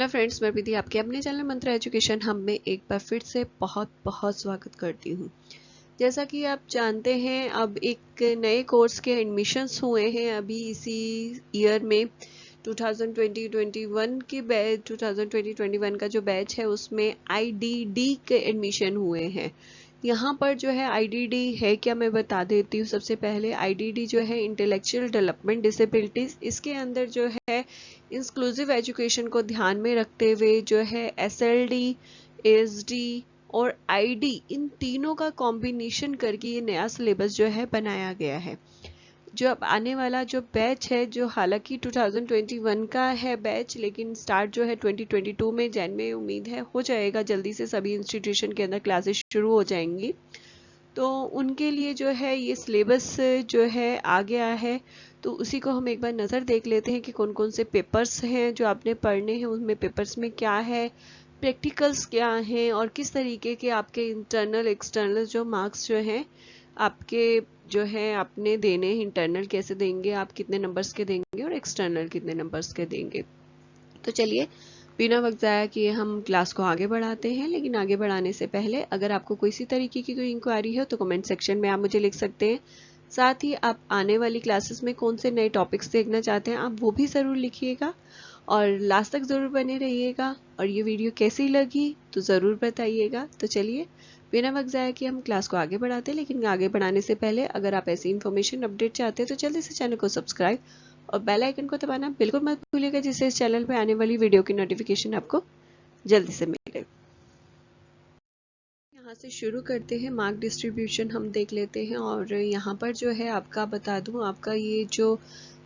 Hello friends, मैं विधि आपके अपने चैनल मंत्र एजुकेशन हम में एक बार फिर से बहुत बहुत स्वागत करती हूँ। जैसा कि आप जानते हैं, अब एक नए कोर्स के एडमिशन्स हुए हैं अभी इसी ईयर में 2020-21 के बैच 2020-21 का जो बैच है उसमें आईडीडी के एडमिशन हुए हैं। यहाँ पर जो है आईडीडी है क्या, मैं बता देती हूँ। सबसे पहले आईडीडी जो है इंटेलेक्चुअल डेवलपमेंट डिसेबिलिटीज, इसके अंदर जो है इंक्लूसिव एजुकेशन को ध्यान में रखते हुए जो है एसएलडी, एसडी और आईडी, इन तीनों का कॉम्बिनेशन करके ये नया सिलेबस जो है बनाया गया है। जो अब आने वाला जो बैच है, जो हालांकि 2021 का है बैच, लेकिन स्टार्ट जो है 2022 में जैन में उम्मीद है हो जाएगा। जल्दी से सभी इंस्टीट्यूशन के अंदर क्लासेस शुरू हो जाएंगी, तो उनके लिए जो है ये सिलेबस जो है आ गया है। तो उसी को हम एक बार नज़र देख लेते हैं कि कौन कौन से पेपर्स हैं जो आपने पढ़ने हैं, उनमें पेपर्स में क्या है, प्रैक्टिकल्स क्या हैं और किस तरीके के आपके इंटरनल एक्सटर्नल जो मार्क्स जो हैं आपके जो है आपने देने हैं। इंटरनल कैसे देंगे, आप कितने नंबर्स के देंगे और एक्सटर्नल कितने नंबर्स के देंगे। तो चलिए बिना वक्त ज़ाया किए हम क्लास को आगे बढ़ाते हैं। लेकिन आगे बढ़ाने से पहले अगर आपको किसी तरीके की कोई इंक्वायरी है तो कमेंट सेक्शन में आप मुझे लिख सकते हैं। साथ ही आप आने वाली क्लासेस में कौन से नए टॉपिक्स देखना चाहते हैं आप वो भी ज़रूर लिखिएगा और लास्ट तक ज़रूर बने रहिएगा। और ये वीडियो कैसी लगी तो ज़रूर बताइएगा। तो चलिए बिना वक्त ज़ाया किए हम क्लास को आगे बढ़ाते हैं। लेकिन आगे बढ़ाने से पहले अगर आप ऐसी इन्फॉर्मेशन अपडेट चाहते हैं तो जल्दी से चैनल को सब्सक्राइब और बेल आइकन को दबाना बिल्कुल मत भूलिएगा, जिससे इस चैनल पे आने वाली वीडियो की नोटिफिकेशन आपको जल्दी से मिले। यहाँ से शुरू करते हैं। मार्क डिस्ट्रीब्यूशन हम देख लेते हैं और यहाँ पर जो है आपका बता दूँ, आपका ये जो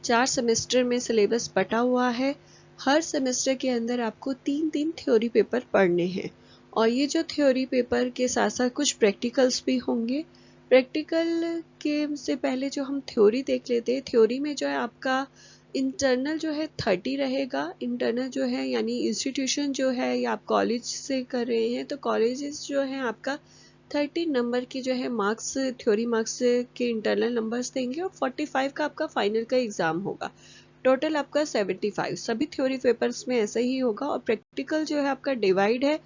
4 सेमेस्टर में सिलेबस बटा हुआ है, हर सेमेस्टर के अंदर आपको 3-3 थ्योरी पेपर पढ़ने हैं और ये जो थ्योरी पेपर के साथ साथ कुछ प्रैक्टिकल्स भी होंगे। प्रैक्टिकल के से पहले जो हम थ्योरी देख लेते हैं, थ्योरी में जो है आपका इंटरनल जो है 30 रहेगा। इंटरनल जो है यानी इंस्टीट्यूशन जो है या आप कॉलेज से कर रहे हैं तो कॉलेजेस जो है आपका 30 नंबर की जो है मार्क्स, थ्योरी मार्क्स के इंटरनल नंबर्स देंगे और 45 का आपका फाइनल का एग्जाम होगा। टोटल आपका 75 सभी थ्योरी पेपर्स में ऐसा ही होगा। और प्रैक्टिकल जो है आपका डिवाइड है,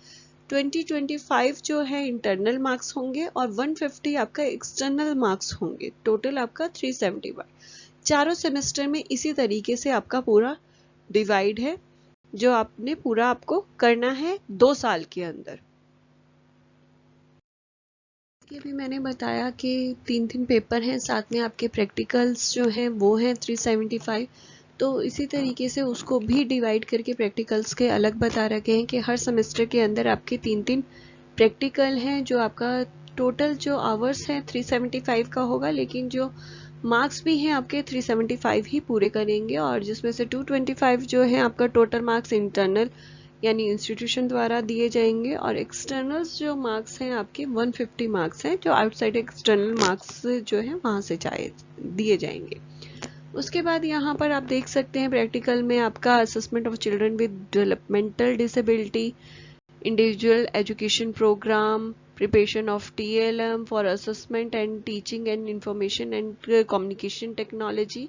20-25 जो है इंटरनल मार्क्स होंगे और 150 आपका एक्सटर्नल मार्क्स होंगे। टोटल आपका 375। चारों सेमेस्टर में इसी तरीके से आपका पूरा डिवाइड है जो आपने पूरा आपको करना है 2 साल के अंदर। अभी मैंने बताया कि 3-3 पेपर हैं, साथ में आपके प्रैक्टिकल्स जो हैं वो हैं 375। तो इसी तरीके से उसको भी डिवाइड करके प्रैक्टिकल्स के अलग बता रखे हैं कि हर सेमेस्टर के अंदर आपके 3-3 प्रैक्टिकल हैं। जो आपका टोटल जो आवर्स है 375 का होगा, लेकिन जो मार्क्स भी हैं आपके 375 ही पूरे करेंगे। और जिसमें से 225 जो है आपका टोटल मार्क्स इंटरनल यानी इंस्टीट्यूशन द्वारा दिए जाएंगे और एक्सटर्नल्स जो मार्क्स हैं आपके 150 मार्क्स हैं जो आउटसाइड एक्सटर्नल मार्क्स जो है वहाँ से दिए जाएंगे। उसके बाद यहाँ पर आप देख सकते हैं प्रैक्टिकल में आपका assessment of children with developmental disability, individual education programme, preparation of TLM for assessment and teaching and information and communication technology।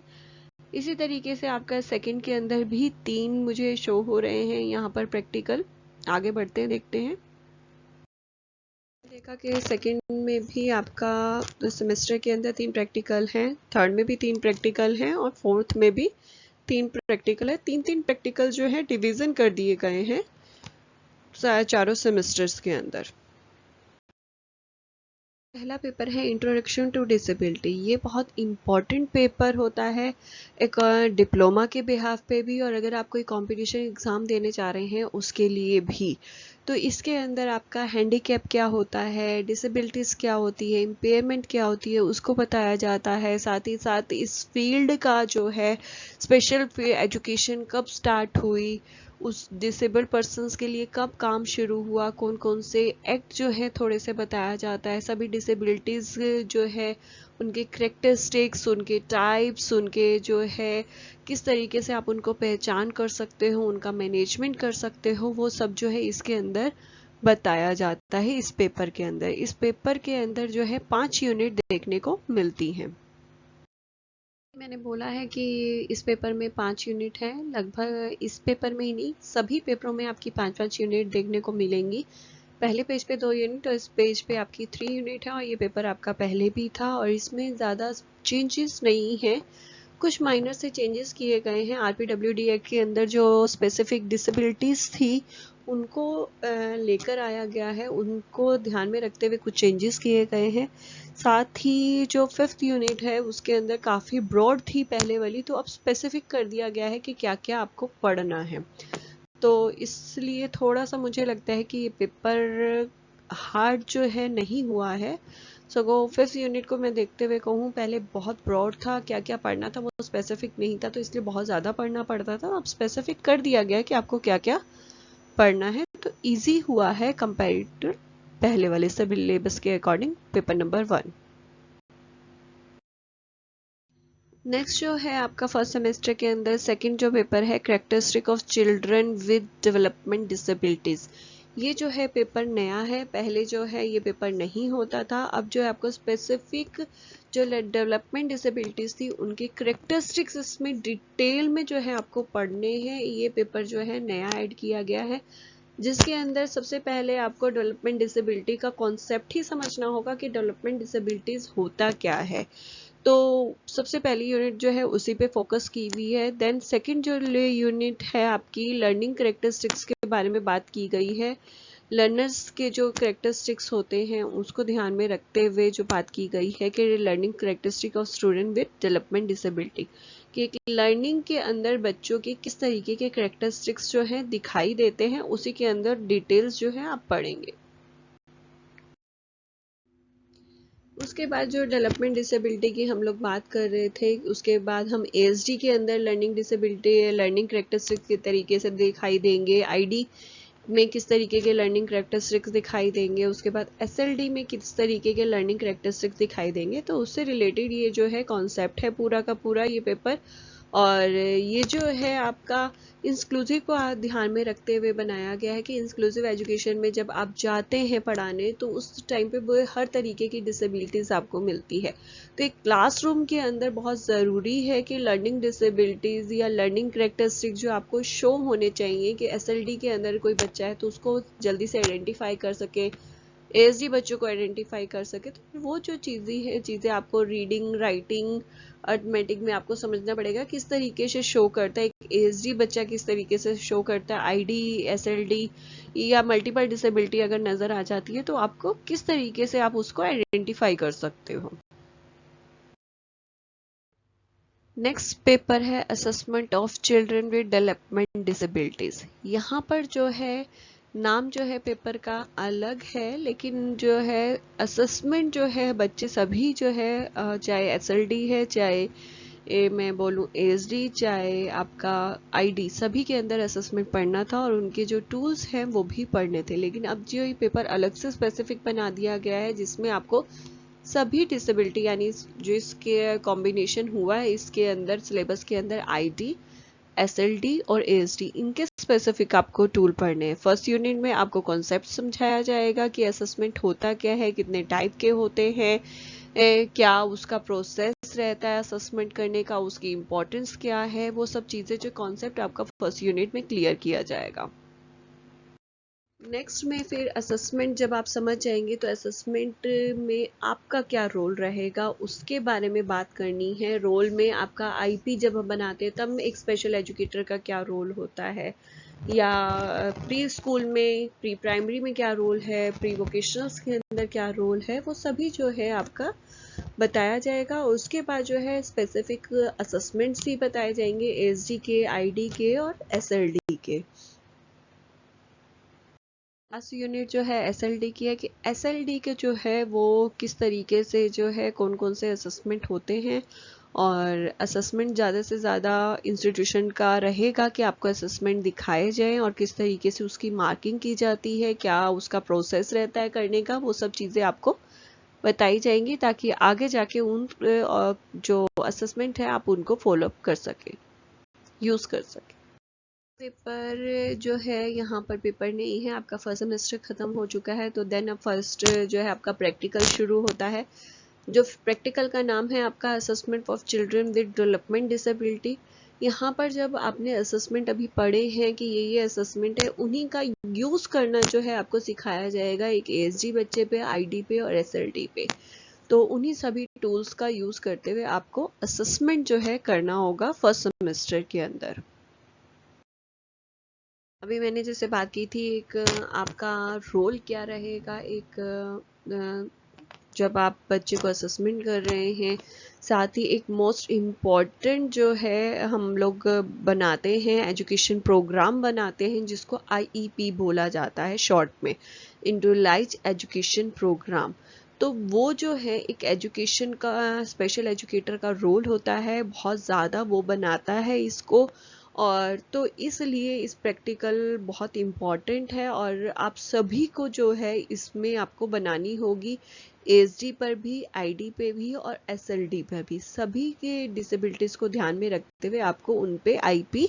इसी तरीके से आपका सेकंड के अंदर भी 3 मुझे शो हो रहे हैं यहाँ पर प्रैक्टिकल। आगे बढ़ते हैं, देखते हैं। देखा कि सेकंड में भी आपका सेमेस्टर के अंदर 3 प्रैक्टिकल हैं, थर्ड में भी 3 प्रैक्टिकल हैं और फोर्थ में भी 3 प्रैक्टिकल है। 3-3 प्रैक्टिकल जो है डिवीजन कर दिए गए हैं चारों सेमेस्टर्स के अंदर। पहला पेपर है इंट्रोडक्शन टू डिसेबिलिटी। ये बहुत इम्पॉर्टेंट पेपर होता है एक डिप्लोमा के बिहाफ पे भी और अगर आप कोई कंपटीशन एग्ज़ाम देने जा रहे हैं उसके लिए भी। तो इसके अंदर आपका हैंडीकैप क्या होता है, डिसेबिलिटीज़ क्या होती है, इम्पेयरमेंट क्या होती है, उसको बताया जाता है। साथ ही साथ इस फील्ड का जो है स्पेशल एजुकेशन कब स्टार्ट हुई, उस डिसेबल्ड पर्सन्स के लिए कब काम शुरू हुआ, कौन कौन से एक्ट जो है थोड़े से बताया जाता है। सभी डिसेबिलिटीज़ जो है उनके करेक्टरिस्टिक्स, उनके टाइप्स, उनके जो है किस तरीके से आप उनको पहचान कर सकते हो, उनका मैनेजमेंट कर सकते हो, वो सब जो है इसके अंदर बताया जाता है इस पेपर के अंदर। इस पेपर के अंदर जो है 5 यूनिट देखने को मिलती हैं। मैंने बोला है कि इस पेपर में 5 यूनिट हैं, लगभग इस पेपर में ही नहीं सभी पेपरों में आपकी 5-5 यूनिट देखने को मिलेंगी। पहले पेज पे 2 यूनिट और इस पेज पे आपकी 3 यूनिट है, और ये पेपर आपका पहले भी था और इसमें ज़्यादा चेंजेस नहीं है। कुछ माइनर से चेंजेस किए गए हैं। आरपीडब्ल्यूडी एक्ट के अंदर जो स्पेसिफिक डिसेबिलिटीज़ थी उनको लेकर आया गया है, उनको ध्यान में रखते हुए कुछ चेंजेस किए गए हैं। साथ ही जो 5th यूनिट है उसके अंदर काफ़ी ब्रॉड थी पहले वाली, तो अब स्पेसिफिक कर दिया गया है कि क्या क्या आपको पढ़ना है। तो इसलिए थोड़ा सा मुझे लगता है कि ये पेपर हार्ड जो है नहीं हुआ है। सगो 5th यूनिट को मैं देखते हुए कहूँ, पहले बहुत ब्रॉड था, क्या क्या पढ़ना था वो स्पेसिफिक नहीं था, तो इसलिए बहुत ज़्यादा पढ़ना पड़ता था। अब स्पेसिफिक कर दिया गया कि आपको क्या क्या पढ़ना है, तो इजी हुआ है कंपेरेटिव पहले वाले सिलेबस के अकॉर्डिंग पेपर नंबर 1। नेक्स्ट जो है आपका फर्स्ट सेमेस्टर के अंदर सेकंड जो पेपर है, characteristic of children with development disabilities. ये जो है पेपर नया है, पहले जो है ये पेपर नहीं होता था। अब जो है आपको स्पेसिफिक जो डेवलपमेंट डिसेबिलिटीज़ थी उनकी कैरेक्टरिस्टिक्स इसमें डिटेल में जो है आपको पढ़ने हैं। ये पेपर जो है नया ऐड किया गया है, जिसके अंदर सबसे पहले आपको डेवलपमेंट डिसेबिलिटी का कॉन्सेप्ट ही समझना होगा कि डेवलपमेंट डिसेबिलिटीज़ होता क्या है। तो सबसे पहली यूनिट जो है उसी पे फोकस की हुई है। देन सेकंड जो यूनिट है आपकी लर्निंग करेक्टरिस्टिक्स के बारे में बात की गई है। लर्नर्स के जो करेक्टरिस्टिक्स होते हैं उसको ध्यान में रखते हुए जो बात की गई है कि learning characteristic of student with development disability, कि लर्निंग के अंदर बच्चों के किस तरीके के करेक्टरिस्टिक्स जो है दिखाई देते हैं, उसी के अंदर डिटेल्स जो है आप पढ़ेंगे। उसके बाद जो डेवलपमेंट डिसेबिलिटी की हम लोग बात कर रहे थे, उसके बाद हम एएसडी के अंदर लर्निंग डिसेबिलिटी लर्निंग करेक्टरिस्टिक्स के तरीके से दिखाई देंगे, आईडी में किस तरीके के लर्निंग करेक्टरिस्टिक्स दिखाई देंगे, उसके बाद एसएलडी में किस तरीके के लर्निंग करेक्टरिस्टिक्स दिखाई देंगे। तो उससे रिलेटेड ये जो है कॉन्सेप्ट है पूरा का पूरा ये पेपर। और ये जो है आपका इंक्लूसिव को ध्यान में रखते हुए बनाया गया है कि इंक्लूसिव एजुकेशन में जब आप जाते हैं पढ़ाने तो उस टाइम पे वो हर तरीके की डिसेबिलिटीज़ आपको मिलती है। तो एक क्लासरूम के अंदर बहुत ज़रूरी है कि लर्निंग डिसेबिलिटीज़ या लर्निंग करेक्टरिस्टिक जो आपको शो होने चाहिए, कि एसएलडी के अंदर कोई बच्चा है तो उसको जल्दी से आइडेंटिफाई कर सके, एएसडी बच्चों को आइडेंटिफाई कर सके। तो वो जो चीज़ें आपको रीडिंग राइटिंग अर्थमेटिक में आपको समझना पड़ेगा किस तरीके से शो करता है, एक एएसडी बच्चा किस तरीके से शो करता है, आईडी एसएलडी या मल्टीपल डिसेबिलिटी अगर नज़र आ जाती है तो आपको किस तरीके से आप उसको आइडेंटिफाई कर सकते हो। नेक्स्ट पेपर है assessment of children with development disabilities. यहाँ पर जो है नाम जो है पेपर का अलग है, लेकिन जो है असेसमेंट जो है बच्चे सभी जो है चाहे एसएलडी है, चाहे मैं बोलूँ एएसडी, चाहे आपका आईडी, सभी के अंदर असेसमेंट पढ़ना था और उनके जो टूल्स हैं वो भी पढ़ने थे। लेकिन अब जो ये पेपर अलग से स्पेसिफिक बना दिया गया है जिसमें आपको सभी डिसेबिलिटी यानी जो इसके कॉम्बिनेशन हुआ है इसके अंदर सिलेबस के अंदर आईडी एसएलडी और एएसडी इनके स्पेसिफिक आपको टूल पढ़ने हैं। फर्स्ट यूनिट में आपको कॉन्सेप्ट समझाया जाएगा कि असेसमेंट होता क्या है, कितने टाइप के होते हैं, क्या उसका प्रोसेस रहता है असेसमेंट करने का, उसकी इम्पोर्टेंस क्या है, वो सब चीज़ें जो कॉन्सेप्ट आपका फर्स्ट यूनिट में क्लियर किया जाएगा। नेक्स्ट में फिर असेसमेंट जब आप समझ जाएंगे तो असेसमेंट में आपका क्या रोल रहेगा उसके बारे में बात करनी है। रोल में आपका आईपी जब हम बनाते हैं तब एक स्पेशल एजुकेटर का क्या रोल होता है, या प्री स्कूल में प्री प्राइमरी में क्या रोल है, प्री वोकेशनल्स के अंदर क्या रोल है, वो सभी जो है आपका बताया जाएगा। उसके बाद जो है स्पेसिफिक असेसमेंट्स भी बताए जाएंगे एसडी के, आईडी के और एसएलडी के। लास्ट यूनिट जो है एसएलडी की है कि एसएलडी के जो है वो किस तरीके से जो है कौन कौन से असेसमेंट होते हैं, और असेसमेंट ज़्यादा से ज़्यादा इंस्टीट्यूशन का रहेगा कि आपको असेसमेंट दिखाए जाएं और किस तरीके से उसकी मार्किंग की जाती है, क्या उसका प्रोसेस रहता है करने का, वो सब चीज़ें आपको बताई जाएंगी ताकि आगे जाके उन जो असेसमेंट है आप उनको फॉलोअप कर सकें, यूज़ कर सकें। पेपर जो है यहाँ पर पेपर नहीं है, आपका फर्स्ट सेमेस्टर ख़त्म हो चुका है, तो देन अब फर्स्ट जो है आपका प्रैक्टिकल शुरू होता है। जो प्रैक्टिकल का नाम है आपका assessment of children with development disability. यहाँ पर जब आपने असेसमेंट अभी पढ़े हैं कि ये असेसमेंट है, उन्हीं का यूज़ करना जो है आपको सिखाया जाएगा एक एएसडी बच्चे पे, आईडी पे और एसएलडी पे। तो उन्हीं सभी टूल्स का यूज़ करते हुए आपको असेसमेंट जो है करना होगा फर्स्ट सेमेस्टर के अंदर। अभी मैंने जैसे बात की थी एक आपका रोल क्या रहेगा, एक जब आप बच्चे को असेसमेंट कर रहे हैं, साथ ही एक मोस्ट इम्पॉर्टेंट जो है हम लोग बनाते हैं एजुकेशन प्रोग्राम बनाते हैं जिसको आईईपी बोला जाता है शॉर्ट में, इंडिविजुअलाइज्ड एजुकेशन प्रोग्राम। तो वो जो है एक एजुकेशन का स्पेशल एजुकेटर का रोल होता है, बहुत ज़्यादा वो बनाता है इसको। और तो इसलिए इस प्रैक्टिकल बहुत इम्पॉर्टेंट है और आप सभी को जो है इसमें आपको बनानी होगी, एसडी पर भी, आईडी पे भी और एसएलडी पर भी। सभी के डिसेबिलिटीज को ध्यान में रखते हुए आपको उन पे आईपी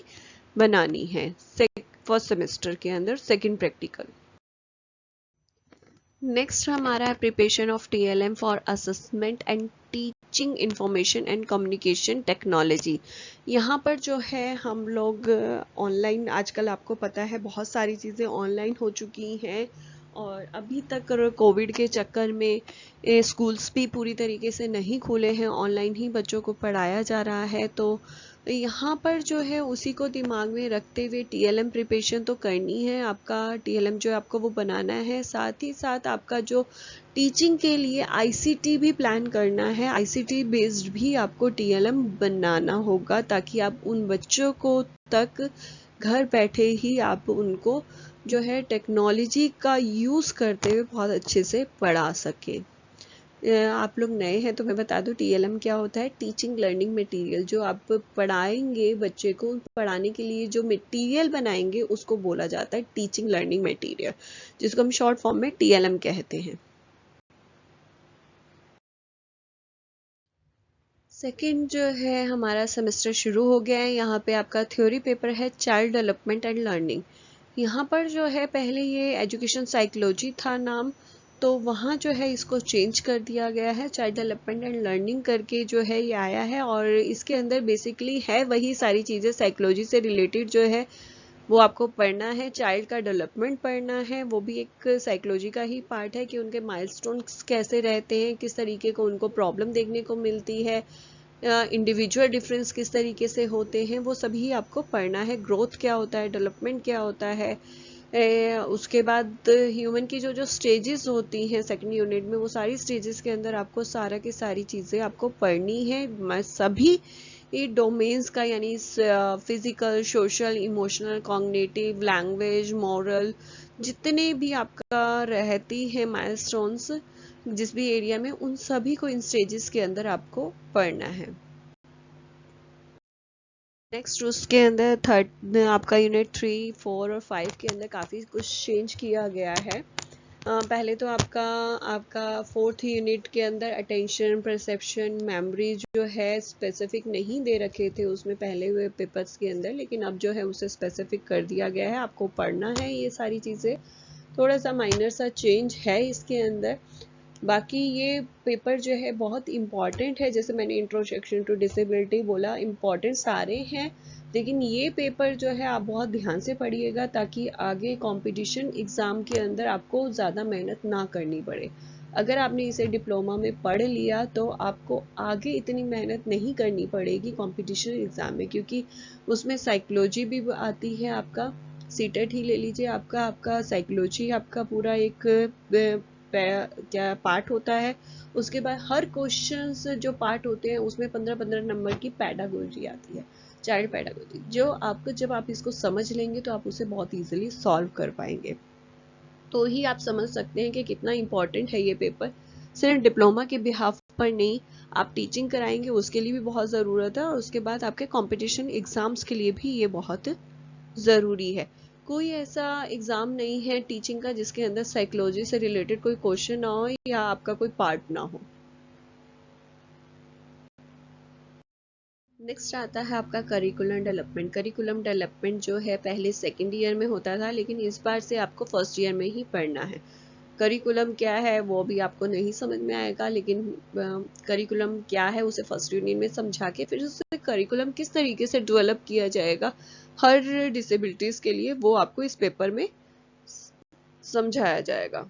बनानी है फर्स्ट सेमेस्टर के अंदर, सेकंड प्रैक्टिकल। नेक्स्ट हमारा है preparation of TLM for assessment and teaching information and communication technology. यहाँ पर जो है हम लोग ऑनलाइन, आजकल आपको पता है बहुत सारी चीज़ें ऑनलाइन हो चुकी हैं और अभी तक कोविड के चक्कर में स्कूल्स भी पूरी तरीके से नहीं खुले हैं, ऑनलाइन ही बच्चों को पढ़ाया जा रहा है। तो यहाँ पर जो है उसी को दिमाग में रखते हुए टीएलएम प्रिपरेशन तो करनी है, आपका टीएलएम जो है आपको वो बनाना है। साथ ही साथ आपका जो टीचिंग के लिए आईसीटी भी प्लान करना है, आईसीटी बेस्ड भी आपको टीएलएम बनाना होगा ताकि आप उन बच्चों को तक घर बैठे ही आप उनको जो है टेक्नोलॉजी का यूज़ करते हुए बहुत अच्छे से पढ़ा सकें। आप लोग नए हैं तो मैं बता दूं टीएलएम क्या होता है, टीचिंग लर्निंग मटेरियल। जो आप पढ़ाएंगे बच्चे को, पढ़ाने के लिए जो मटेरियल बनाएंगे उसको बोला जाता है टीचिंग लर्निंग मटेरियल, जिसको हम शॉर्ट फॉर्म में टीएलएम कहते हैं। सेकेंड जो है हमारा सेमेस्टर शुरू हो गया है। यहाँ पे आपका थ्योरी पेपर है चाइल्ड डेवलपमेंट एंड लर्निंग। यहाँ पर जो है पहले ये एजुकेशन साइकोलॉजी था नाम, तो वहाँ जो है इसको चेंज कर दिया गया है, चाइल्ड डेवलपमेंट एंड लर्निंग करके जो है ये आया है। और इसके अंदर बेसिकली है वही सारी चीज़ें साइकोलॉजी से रिलेटेड जो है वो आपको पढ़ना है। चाइल्ड का डेवलपमेंट पढ़ना है, वो भी एक साइकोलॉजी का ही पार्ट है कि उनके माइलस्टोन्स कैसे रहते हैं, किस तरीके को उनको प्रॉब्लम देखने को मिलती है, इंडिविजुअल डिफरेंस किस तरीके से होते हैं, वो सभी आपको पढ़ना है। ग्रोथ क्या होता है, डेवलपमेंट क्या होता है, उसके बाद ह्यूमन की जो जो स्टेजेस होती हैं सेकंड यूनिट में, वो सारी स्टेजेस के अंदर आपको सारा की सारी चीज़ें आपको पढ़नी है। सभी ये डोमेन्स का, यानी physical, social, emotional, cognitive, language, moral, जितने भी आपका रहती है माइलस्टोन्स जिस भी एरिया में, उन सभी को इन स्टेजेस के अंदर आपको पढ़ना है। नेक्स्ट उसके अंदर थर्ड आपका यूनिट 3, 4 और 5 के अंदर काफ़ी कुछ चेंज किया गया है। पहले तो आपका आपका फोर्थ यूनिट के अंदर अटेंशन, परसेप्शन, मेमोरी जो है स्पेसिफिक नहीं दे रखे थे उसमें पहले हुए पेपर्स के अंदर, लेकिन अब जो है उसे स्पेसिफिक कर दिया गया है, आपको पढ़ना है ये सारी चीज़ें। थोड़ा सा माइनर सा चेंज है इसके अंदर। बाकी ये पेपर जो है बहुत इम्पॉर्टेंट है, जैसे मैंने इंट्रोडक्शन टू डिसेबिलिटी बोला, इम्पॉर्टेंट सारे हैं, लेकिन ये पेपर जो है आप बहुत ध्यान से पढ़िएगा ताकि आगे कंपटीशन एग्ज़ाम के अंदर आपको ज़्यादा मेहनत ना करनी पड़े। अगर आपने इसे डिप्लोमा में पढ़ लिया तो आपको आगे इतनी मेहनत नहीं करनी पड़ेगी कंपटीशन एग्ज़ाम में, क्योंकि उसमें साइकोलॉजी भी आती है। आपका सीटेट ही ले लीजिए, आपका आपका साइकोलॉजी आपका पूरा एक क्या पार्ट होता है। उसके बाद हर क्वेश्चन जो पार्ट होते हैं उसमें 15-15 नंबर की पैडागोजी आती है, चाइल्ड पैडागोजी, जो आपको जब आप इसको समझ लेंगे तो आप उसे बहुत इजीली सॉल्व कर पाएंगे। तो ही आप समझ सकते हैं कि कितना इम्पोर्टेंट है ये पेपर। सिर्फ डिप्लोमा के बिहाफ पर नहीं, आप टीचिंग कराएंगे उसके लिए भी बहुत ज़रूरत है, और उसके बाद आपके कंपटीशन एग्जाम्स के लिए भी ये बहुत ज़रूरी है। कोई ऐसा एग्ज़ाम नहीं है टीचिंग का जिसके अंदर साइकोलॉजी से रिलेटेड कोई क्वेश्चन ना हो या आपका कोई पार्ट ना हो। नेक्स्ट आता है आपका करिकुलम डेवलपमेंट। करिकुलम डेवलपमेंट जो है पहले सेकेंड ईयर में होता था, लेकिन इस बार से आपको फर्स्ट ईयर में ही पढ़ना है। करिकुलम क्या है वो भी आपको नहीं समझ में आएगा, लेकिन करिकुलम क्या है उसे फर्स्ट यूनिट में समझा के फिर उसे करिकुलम किस तरीके से डेवलप किया जाएगा हर डिसेबिलिटीज के लिए, वो आपको इस पेपर में समझाया जाएगा।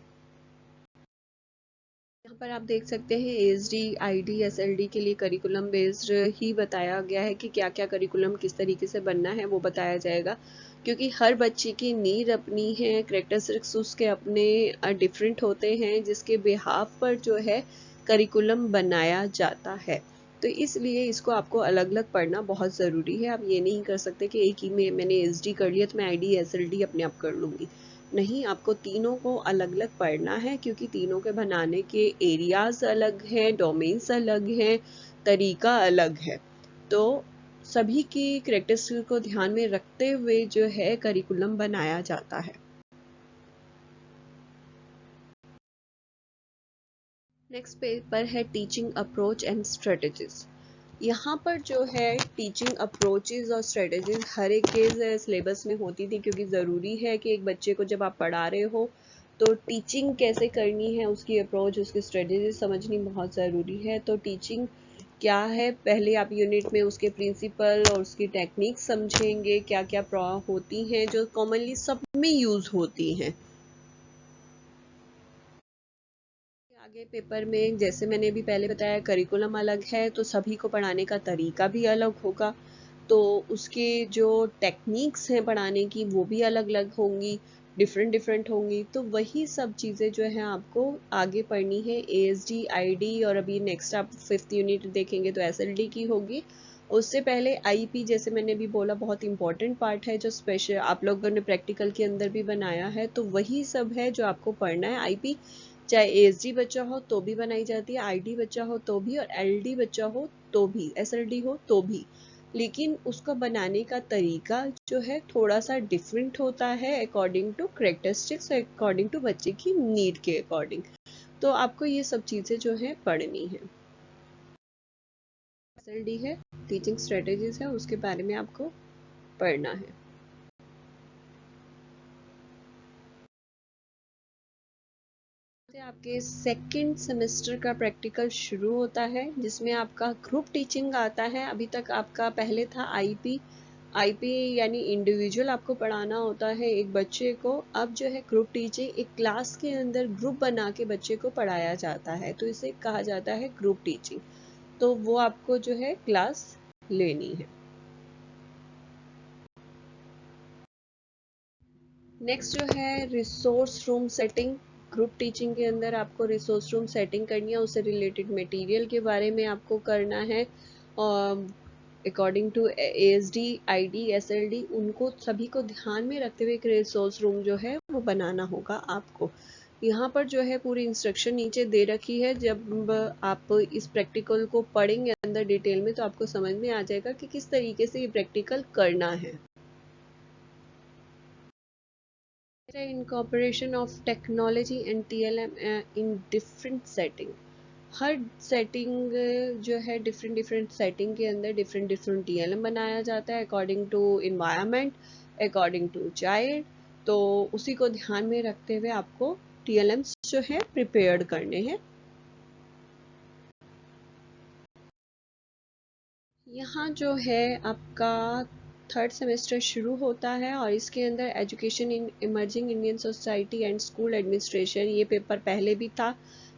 यहाँ पर आप देख सकते हैं ASD, ID, SLD के लिए करिकुलम बेस्ड ही बताया गया है कि क्या क्या करिकुलम किस तरीके से बनना है वो बताया जाएगा, क्योंकि हर बच्चे की नीड अपनी है, करेक्टरिस्टिक्स उसके अपने डिफरेंट होते हैं, जिसके बिहाफ पर जो है करिकुलम बनाया जाता है। तो इसलिए इसको आपको अलग अलग पढ़ना बहुत ज़रूरी है। आप ये नहीं कर सकते कि एक ही में मैंने SD कर लिया तो मैं ID SLD अपने आप कर लूँगी। नहीं, आपको तीनों को अलग अलग पढ़ना है, क्योंकि तीनों के बनाने के एरियाज अलग हैं, डोमेन्स अलग हैं, तरीका अलग है। तो सभी की करेक्टरिस्टिक्स को ध्यान में रखते हुए जो है करिकुलम बनाया जाता है। नेक्स्ट पेपर है टीचिंग अप्रोच एंड स्ट्रेटजीज। यहाँ पर जो है टीचिंग अप्रोचेज और स्ट्रेटजीज हर एक के सिलेबस में होती थी, क्योंकि ज़रूरी है कि एक बच्चे को जब आप पढ़ा रहे हो तो टीचिंग कैसे करनी है, उसकी अप्रोच, उसकी स्ट्रेटजी समझनी बहुत ज़रूरी है। तो टीचिंग क्या है, पहले आप यूनिट में उसके प्रिंसिपल और उसकी टेक्निक समझेंगे, क्या क्या होती हैं जो कॉमनली सब में यूज़ होती हैं। आगे पेपर में जैसे मैंने भी पहले बताया करिकुलम अलग है तो सभी को पढ़ाने का तरीका भी अलग होगा, तो उसके जो टेक्निक्स हैं पढ़ाने की वो भी अलग अलग होंगी, डिफरेंट डिफरेंट होंगी। तो वही सब चीज़ें जो है आपको आगे पढ़नी है। ASD, ID और अभी नेक्स्ट आप 5th यूनिट देखेंगे तो SLD की होगी। उससे पहले IP, जैसे मैंने भी बोला, बहुत इंपॉर्टेंट पार्ट है जो स्पेशल आप लोगों ने प्रैक्टिकल के अंदर भी बनाया है। तो वही सब है जो आपको पढ़ना है। IP चाहे ASD बच्चा हो तो भी बनाई जाती है, ID बच्चा हो तो भी, और LD बच्चा हो तो भी, SLD हो तो भी, लेकिन उसको बनाने का तरीका जो है थोड़ा सा डिफरेंट होता है according to characteristics, according to बच्चे की नीड के अकॉर्डिंग। तो आपको ये सब चीज़ें जो है पढ़नी है। SLD है, टीचिंग स्ट्रेटेजीज है, उसके बारे में आपको पढ़ना है। आपके सेकेंड सेमेस्टर का प्रैक्टिकल शुरू होता है, जिसमें आपका ग्रुप टीचिंग आता है। अभी तक आपका पहले था आईपी यानी इंडिविजुअल आपको पढ़ाना होता है एक बच्चे को। अब जो है ग्रुप टीचिंग, एक क्लास के अंदर ग्रुप बना के बच्चे को पढ़ाया जाता है, तो इसे कहा जाता है ग्रुप टीचिंग। तो वो आपको जो है क्लास लेनी है। नेक्स्ट जो है resource room setting. Group teaching के अंदर आपको रिसोर्स रूम सेटिंग करनी है, उससे रिलेटेड मटेरियल के बारे में आपको करना है। According to ASD, ID, SLD, उनको सभी को ध्यान में रखते हुए एक रिसोर्स रूम जो है वो बनाना होगा आपको। यहाँ पर जो है पूरी इंस्ट्रक्शन नीचे दे रखी है। जब आप इस प्रैक्टिकल को पढ़ेंगे अंदर डिटेल में तो आपको समझ में आ जाएगा कि किस तरीके से ये प्रैक्टिकल करना है। Incorporation of technology and TLM in different setting। Her setting जो है डिफरेंट डिफरेंट सेटिंग के अंदर डिफरेंट डिफरेंट TLM बनाया जाता है according to environment, according to child. तो उसी को ध्यान में रखते हुए आपको TLMs जो है प्रिपेयर्ड करने हैं। यहाँ जो है आपका थर्ड सेमेस्टर शुरू होता है और इसके अंदर education in emerging Indian society and school administration, ये पेपर पहले भी था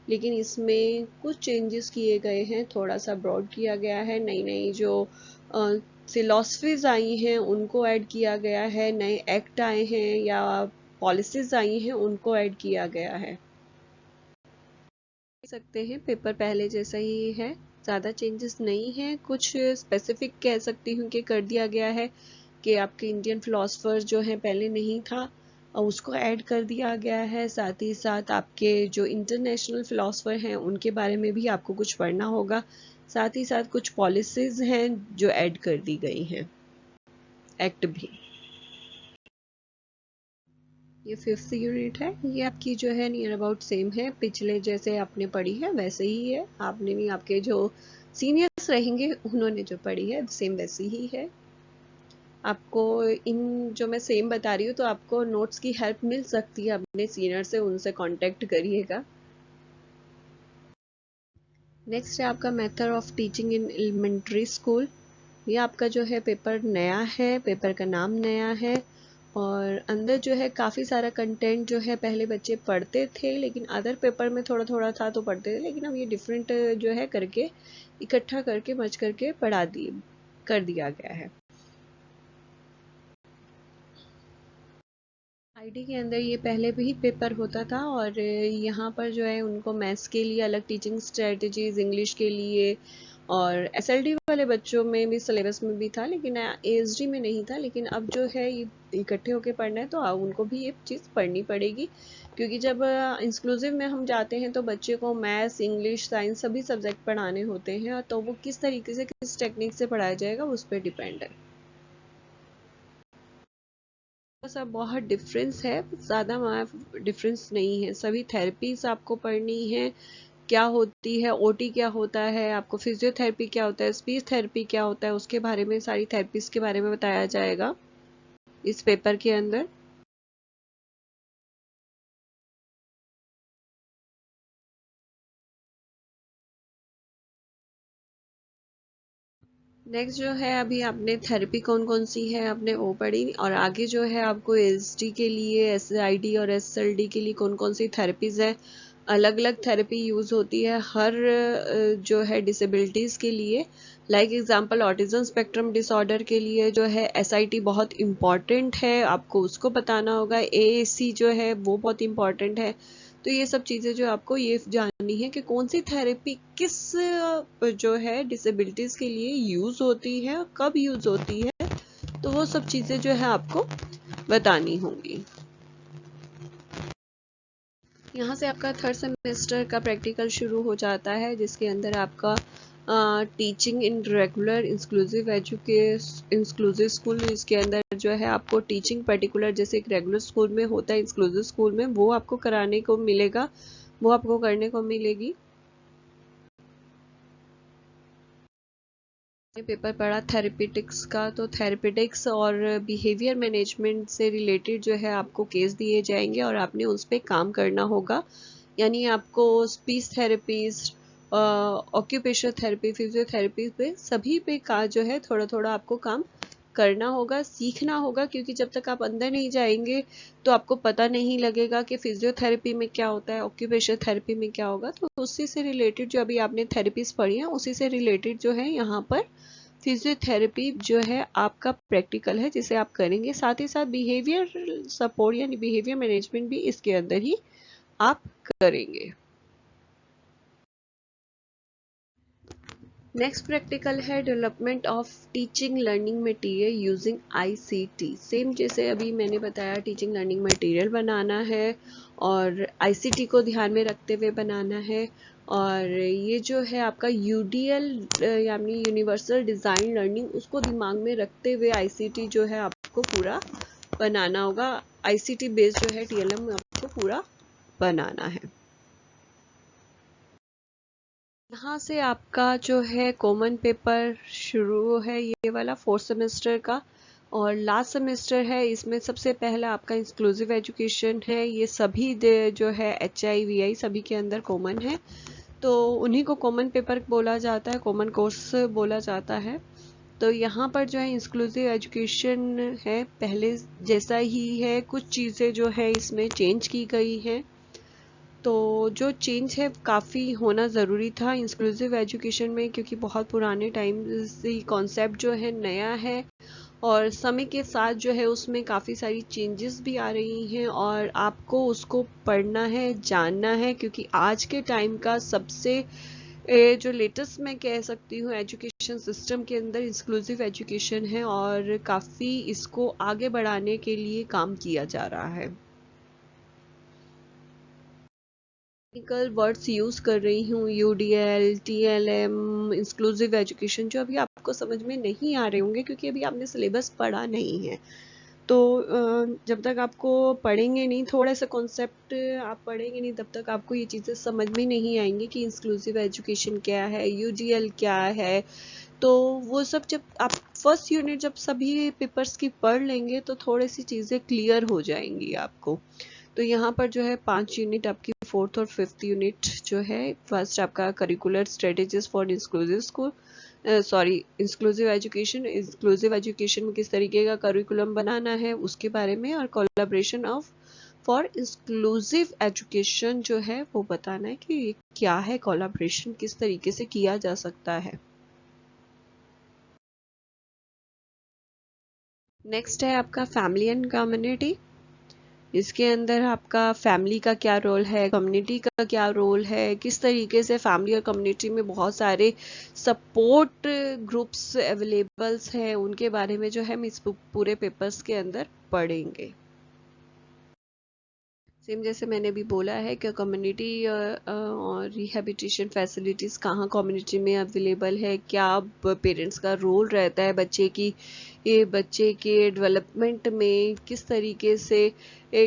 लेकिन इसमें कुछ चेंजेस किए गए हैं, थोड़ा सा ब्रॉड किया गया है। नई नई जो फिलॉसफीज आई हैं उनको ऐड किया गया है, नए एक्ट आए हैं या पॉलिसीज आई हैं उनको ऐड किया गया है। देख सकते हैं पेपर पहले जैसा ही है, ज़्यादा चेंजेस नहीं है। कुछ स्पेसिफिक कह सकती हूँ कि कर दिया गया है कि आपके इंडियन फिलोसफर जो है पहले नहीं था और उसको ऐड कर दिया गया है। साथ ही साथ आपके जो इंटरनेशनल फिलोसफर हैं उनके बारे में भी आपको कुछ पढ़ना होगा। साथ ही साथ कुछ पॉलिसीज हैं जो ऐड कर दी गई हैं, एक्ट भी। ये 5th यूनिट है, ये आपकी जो है नियर अबाउट सेम है, पिछले जैसे आपने पढ़ी है वैसे ही है। आपने भी, आपके जो सीनियर्स रहेंगे उन्होंने जो पढ़ी है सेम वैसी ही है। आपको इन जो मैं सेम बता रही हूँ तो आपको नोट्स की हेल्प मिल सकती है अपने सीनियर से, उनसे कांटेक्ट करिएगा। नेक्स्ट है आपका method of teaching in elementary school. ये आपका जो है पेपर नया है, पेपर का नाम नया है, और अंदर जो है काफ़ी सारा कंटेंट जो है पहले बच्चे पढ़ते थे, लेकिन अदर पेपर में थोड़ा थोड़ा था तो पढ़ते थे, लेकिन अब ये डिफरेंट जो है करके इकट्ठा करके मर्ज करके पढ़ा दिए कर दिया गया है। आईडी के अंदर ये पहले भी पेपर होता था, और यहाँ पर जो है उनको मैथ्स के लिए अलग टीचिंग स्ट्रेटजीज, इंग्लिश के लिए, और एसएलडी वाले बच्चों में भी सिलेबस में भी था, लेकिन एएसडी में नहीं था। लेकिन अब जो है ये इकट्ठे होके पढ़ना है तो उनको भी ये चीज़ पढ़नी पड़ेगी, क्योंकि जब इंक्लूसिव में हम जाते हैं तो बच्चे को मैथ्स, इंग्लिश, साइंस सभी सब्जेक्ट पढ़ाने होते हैं, तो वो किस तरीके से किस टेक्निक से पढ़ाया जाएगा उस पर डिपेंड है। सा बहुत डिफरेंस है, ज़्यादा डिफरेंस नहीं है। सभी थेरेपीज आपको पढ़नी है, क्या होती है, ओटी क्या होता है, आपको फिजियोथेरेपी क्या होता है, स्पीच थेरेपी क्या होता है, उसके बारे में, सारी थेरेपीज के बारे में बताया जाएगा इस पेपर के अंदर। नेक्स्ट जो है, अभी आपने थेरेपी कौन कौन सी है आपने वो पढ़ी, और आगे जो है आपको एसडी के लिए, एसआईडी और एसएलडी के लिए कौन कौन सी थेरेपीज है, अलग अलग थेरेपी यूज़ होती है हर जो है डिसेबिलिटीज़ के लिए। Like example autism spectrum disorder के लिए जो है एसआईटी बहुत इम्पॉर्टेंट है, आपको उसको बताना होगा। एएसी जो है वो बहुत इम्पॉर्टेंट है। तो ये सब चीज़ें जो आपको ये जाननी है कि कौन सी थेरेपी किस जो है डिसेबिलिटीज़ के लिए यूज़ होती है, कब यूज़ होती है, तो वो सब चीज़ें जो है आपको बतानी होंगी। यहाँ से आपका थर्ड सेमेस्टर का प्रैक्टिकल शुरू हो जाता है, जिसके अंदर आपका teaching in regular inclusive school, इसके अंदर जो है आपको टीचिंग पर्टिकुलर जैसे एक रेगुलर स्कूल में होता है, इंक्लूसिव स्कूल में वो आपको कराने को मिलेगा, वो आपको करने को मिलेगी। पेपर पढ़ा थेरेपेटिक्स का, तो थेरेपेटिक्स और बिहेवियर मैनेजमेंट से रिलेटेड जो है आपको केस दिए जाएंगे और आपने उस पर काम करना होगा। यानी आपको speech therapies, occupational therapy, physiotherapy पे सभी पे का जो है थोड़ा थोड़ा आपको काम करना होगा, सीखना होगा, क्योंकि जब तक आप अंदर नहीं जाएंगे तो आपको पता नहीं लगेगा कि फिजियोथेरेपी में क्या होता है, ऑक्यूपेशनल थेरेपी में क्या होगा। तो उसी से रिलेटेड जो अभी आपने थेरेपीज पढ़ी है उसी से रिलेटेड जो है यहाँ पर फिजियोथेरेपी जो है आपका प्रैक्टिकल है, जिसे आप करेंगे। साथ ही साथ बिहेवियर सपोर्ट यानी बिहेवियर मैनेजमेंट भी इसके अंदर ही आप करेंगे। नेक्स्ट प्रैक्टिकल है development of teaching learning material using ICT. Same जैसे अभी मैंने बताया, टीचिंग लर्निंग मटेरियल बनाना है और आईसीटी को ध्यान में रखते हुए बनाना है। और ये जो है आपका यूडीएल यानी यूनिवर्सल डिज़ाइन लर्निंग, उसको दिमाग में रखते हुए आईसीटी जो है आपको पूरा बनाना होगा। आईसीटी बेस्ड जो है टीएलएम आपको पूरा बनाना है। यहाँ से आपका जो है कॉमन पेपर शुरू है, ये वाला फोर्थ सेमेस्टर का, और लास्ट सेमेस्टर है। इसमें सबसे पहला आपका इंक्लूसिव एजुकेशन है। ये सभी जो है HIVI सभी के अंदर कॉमन है, तो उन्हीं को कॉमन पेपर बोला जाता है, कॉमन कोर्स बोला जाता है। तो यहाँ पर जो है इंक्लूसिव एजुकेशन है, पहले जैसा ही है, कुछ चीज़ें जो है इसमें चेंज की गई हैं। तो जो चेंज है काफ़ी होना ज़रूरी था इंक्लूसिव एजुकेशन में, क्योंकि बहुत पुराने टाइम से कॉन्सेप्ट जो है नया है, और समय के साथ जो है उसमें काफ़ी सारी चेंजेस भी आ रही हैं, और आपको उसको पढ़ना है, जानना है, क्योंकि आज के टाइम का सबसे जो लेटेस्ट मैं कह सकती हूँ एजुकेशन सिस्टम के अंदर इंक्लूसिव एजुकेशन है, और काफ़ी इसको आगे बढ़ाने के लिए काम किया जा रहा है। टेक्निकल वर्ड्स यूज़ कर रही हूँ, यूडीएल, टीएलएम, इंक्लूसिव एजुकेशन, जो अभी आपको समझ में नहीं आ रहे होंगे क्योंकि अभी आपने सिलेबस पढ़ा नहीं है। तो जब तक आपको पढ़ेंगे नहीं, थोड़ा सा कॉन्सेप्ट आप पढ़ेंगे नहीं, तब तक आपको ये चीज़ें समझ में नहीं आएंगी कि इंक्लूसिव एजुकेशन क्या है, यूडीएल क्या है। तो वो सब जब आप फर्स्ट यूनिट जब सभी पेपर्स की पढ़ लेंगे तो थोड़ी सी चीज़ें क्लियर हो जाएंगी आपको। तो यहाँ पर जो है 5 यूनिट आपकी, फोर्थ और फिफ्थ यूनिट जो है, फर्स्ट आपका curricular strategies for inclusive school, sorry inclusive education में किस तरीके का करिकुलम बनाना है उसके बारे में, और collaboration of for inclusive education जो है वो बताना है कि ये क्या है, कोलैबोरेशन किस तरीके से किया जा सकता है। नेक्स्ट है आपका फैमिली एंड कम्युनिटी। इसके अंदर आपका फैमिली का क्या रोल है, कम्युनिटी का क्या रोल है, किस तरीके से फैमिली और कम्युनिटी में बहुत सारे सपोर्ट ग्रुप्स अवेलेबल्स हैं, उनके बारे में जो है हम इस पूरे पेपर्स के अंदर पढ़ेंगे। सेम जैसे मैंने भी बोला है कि कम्युनिटी और रिहैबिलिटेशन फैसिलिटीज़ कहाँ कम्युनिटी में अवेलेबल है, क्या पेरेंट्स का रोल रहता है बच्चे की, ये बच्चे के डेवलपमेंट में किस तरीके से,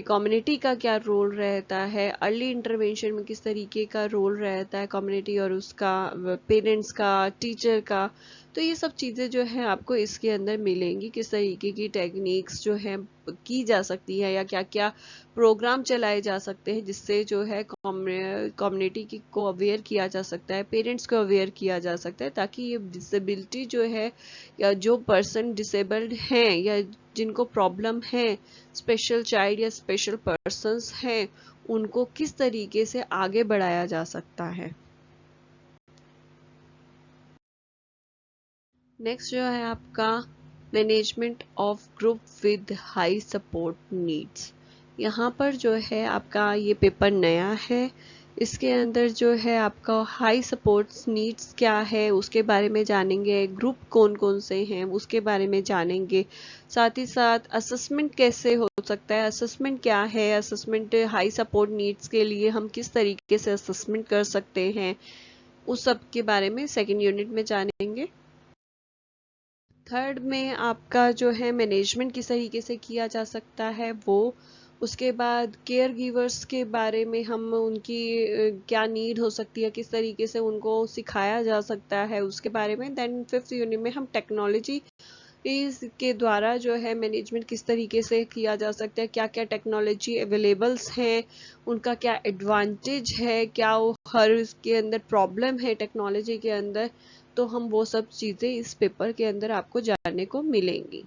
कम्युनिटी का क्या रोल रहता है, अर्ली इंटरवेंशन में किस तरीके का रोल रहता है कम्युनिटी और उसका, पेरेंट्स का, टीचर का। तो ये सब चीज़ें जो है आपको इसके अंदर मिलेंगी, किस तरीके की टेक्निक्स जो है की जा सकती है, या क्या क्या प्रोग्राम चलाए जा सकते हैं जिससे जो है कम्युनिटी की को अवेयर किया जा सकता है, पेरेंट्स को अवेयर किया जा सकता है, ताकि ये डिसेबिलिटी जो है, या जो पर्सन डिसेबल्ड हैं या जिनको प्रॉब्लम है, स्पेशल चाइल्ड या स्पेशल पर्सन्स हैं, उनको किस तरीके से आगे बढ़ाया जा सकता है। नेक्स्ट जो है आपका management of group with high support needs. यहाँ पर जो है आपका ये पेपर नया है, इसके अंदर जो है आपका हाई सपोर्ट नीड्स क्या है उसके बारे में जानेंगे, ग्रुप कौन कौन से हैं उसके बारे में जानेंगे, साथ ही साथ असेसमेंट कैसे हो सकता है, असेसमेंट क्या है, असेसमेंट हाई सपोर्ट नीड्स के लिए हम किस तरीके से असेसमेंट कर सकते हैं, उस सब के बारे में सेकेंड यूनिट में जानेंगे। थर्ड में आपका जो है मैनेजमेंट किस तरीके से किया जा सकता है वो, उसके बाद केयर गिवर्स के बारे में हम उनकी क्या नीड हो सकती है, किस तरीके से उनको सिखाया जा सकता है उसके बारे में। देन फिफ्थ यूनिट में हम टेक्नोलॉजी इसके द्वारा जो है मैनेजमेंट किस तरीके से किया जा सकता है, क्या क्या टेक्नोलॉजी अवेलेबल्स हैं, उनका क्या एडवांटेज है, क्या हर इसके अंदर प्रॉब्लम है टेक्नोलॉजी के अंदर, तो हम वो सब चीज़ें इस पेपर के अंदर आपको जानने को मिलेंगी।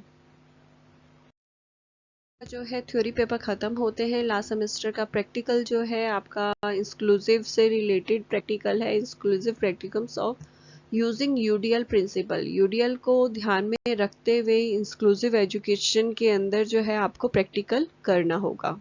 जो है थ्योरी पेपर ख़त्म होते हैं, लास्ट सेमेस्टर का प्रैक्टिकल जो है आपका इंक्लूसिव से रिलेटेड प्रैक्टिकल है, inclusive practicums of using UDL principle. UDL को ध्यान में रखते हुए इंक्लूसिव एजुकेशन के अंदर जो है आपको प्रैक्टिकल करना होगा।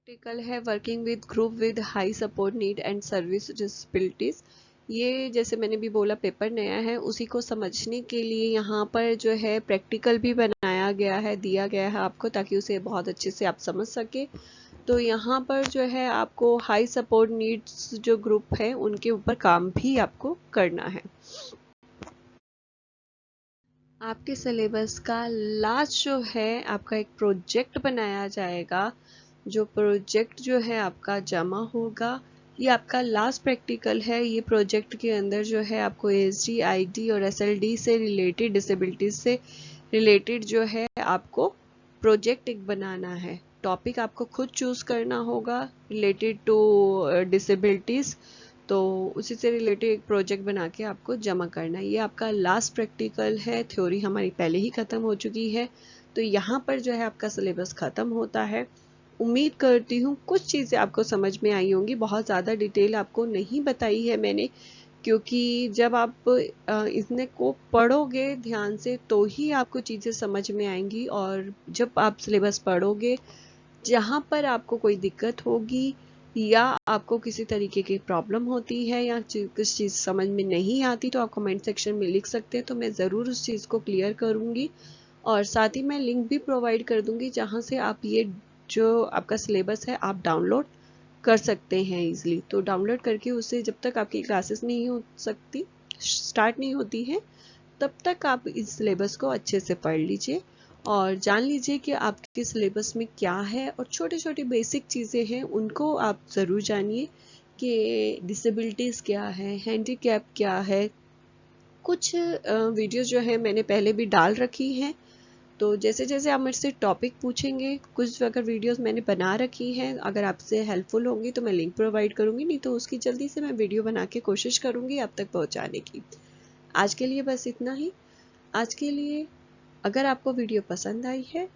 प्रैक्टिकल है working with group with high support need and service disabilities. ये जैसे मैंने भी बोला पेपर नया है, उसी को समझने के लिए यहाँ पर जो है प्रैक्टिकल भी बनाया गया है, दिया गया है आपको, ताकि उसे बहुत अच्छे से आप समझ सके। तो यहाँ पर जो है आपको हाई सपोर्ट नीड्स जो ग्रुप है उनके ऊपर काम भी आपको करना है। आपके सिलेबस का लास्ट जो है आपका एक प्रोजेक्ट बनाया जाएगा, जो प्रोजेक्ट जो है आपका जमा होगा, ये आपका लास्ट प्रैक्टिकल है। ये प्रोजेक्ट के अंदर जो है आपको एसडी, आईडी और एसएलडी से रिलेटेड, डिसेबिलिटीज से रिलेटेड जो है आपको प्रोजेक्ट एक बनाना है। टॉपिक आपको खुद चूज करना होगा रिलेटेड टू डिसेबिलिटीज, तो उसी से रिलेटेड एक प्रोजेक्ट बना के आपको जमा करना है। ये आपका लास्ट प्रैक्टिकल है, थ्योरी हमारी पहले ही ख़त्म हो चुकी है, तो यहाँ पर जो है आपका सिलेबस ख़त्म होता है। उम्मीद करती हूँ कुछ चीज़ें आपको समझ में आई होंगी, बहुत ज़्यादा डिटेल आपको नहीं बताई है मैंने, क्योंकि जब आप इसने को पढ़ोगे ध्यान से तो ही आपको चीज़ें समझ में आएंगी, और जब आप सिलेबस पढ़ोगे जहाँ पर आपको कोई दिक्कत होगी या आपको किसी तरीके की प्रॉब्लम होती है या कुछ चीज़ समझ में नहीं आती, तो आप कमेंट सेक्शन में लिख सकते हैं, तो मैं ज़रूर उस चीज़ को क्लियर करूँगी। और साथ ही मैं लिंक भी प्रोवाइड कर दूँगी जहाँ से आप ये जो आपका सिलेबस है आप डाउनलोड कर सकते हैं ईजिली। तो डाउनलोड करके उसे जब तक आपकी क्लासेस नहीं हो सकती, स्टार्ट नहीं होती है, तब तक आप इस सिलेबस को अच्छे से पढ़ लीजिए और जान लीजिए कि आपके सिलेबस में क्या है, और छोटी छोटी बेसिक चीज़ें हैं उनको आप ज़रूर जानिए कि डिसेबिलिटीज़ क्या है, हैंडीकैप क्या है, कुछ वीडियोस जो है मैंने पहले भी डाल रखी हैं, तो जैसे जैसे आप मेरे से टॉपिक पूछेंगे, कुछ अगर वीडियोस मैंने बना रखी हैं, अगर आपसे हेल्पफुल होंगी तो मैं लिंक प्रोवाइड करूँगी, नहीं तो उसकी जल्दी से मैं वीडियो बना के कोशिश करूँगी आप तक पहुँचाने की। आज के लिए बस इतना ही। आज के लिए अगर आपको वीडियो पसंद आई है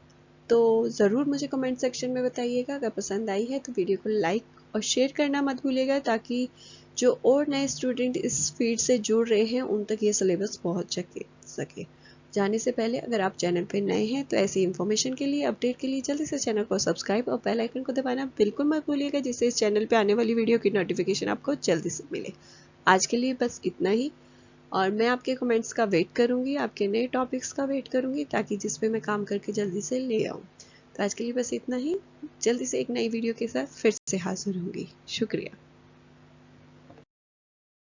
तो ज़रूर मुझे कमेंट सेक्शन में बताइएगा। अगर पसंद आई है तो वीडियो को लाइक और शेयर करना मत भूलिएगा, ताकि जो और नए स्टूडेंट इस फील्ड से जुड़ रहे हैं उन तक ये सिलेबस पहुंच सके। जाने से पहले अगर आप चैनल पर नए हैं तो ऐसी इन्फॉर्मेशन के लिए, अपडेट के लिए जल्दी से चैनल को सब्सक्राइब और बेल आइकन को दबाना बिल्कुल मत भूलिएगा, जिससे इस चैनल पे आने वाली वीडियो की नोटिफिकेशन आपको जल्दी से मिले। आज के लिए बस इतना ही, और मैं आपके कमेंट्स का वेट करूंगी, आपके नए टॉपिक्स का वेट करूंगी, ताकि जिस पे मैं काम करके जल्दी से ले आऊँ। तो आज के लिए बस इतना ही। जल्दी से एक नई वीडियो के साथ फिर से हाजिर होंगी। शुक्रिया।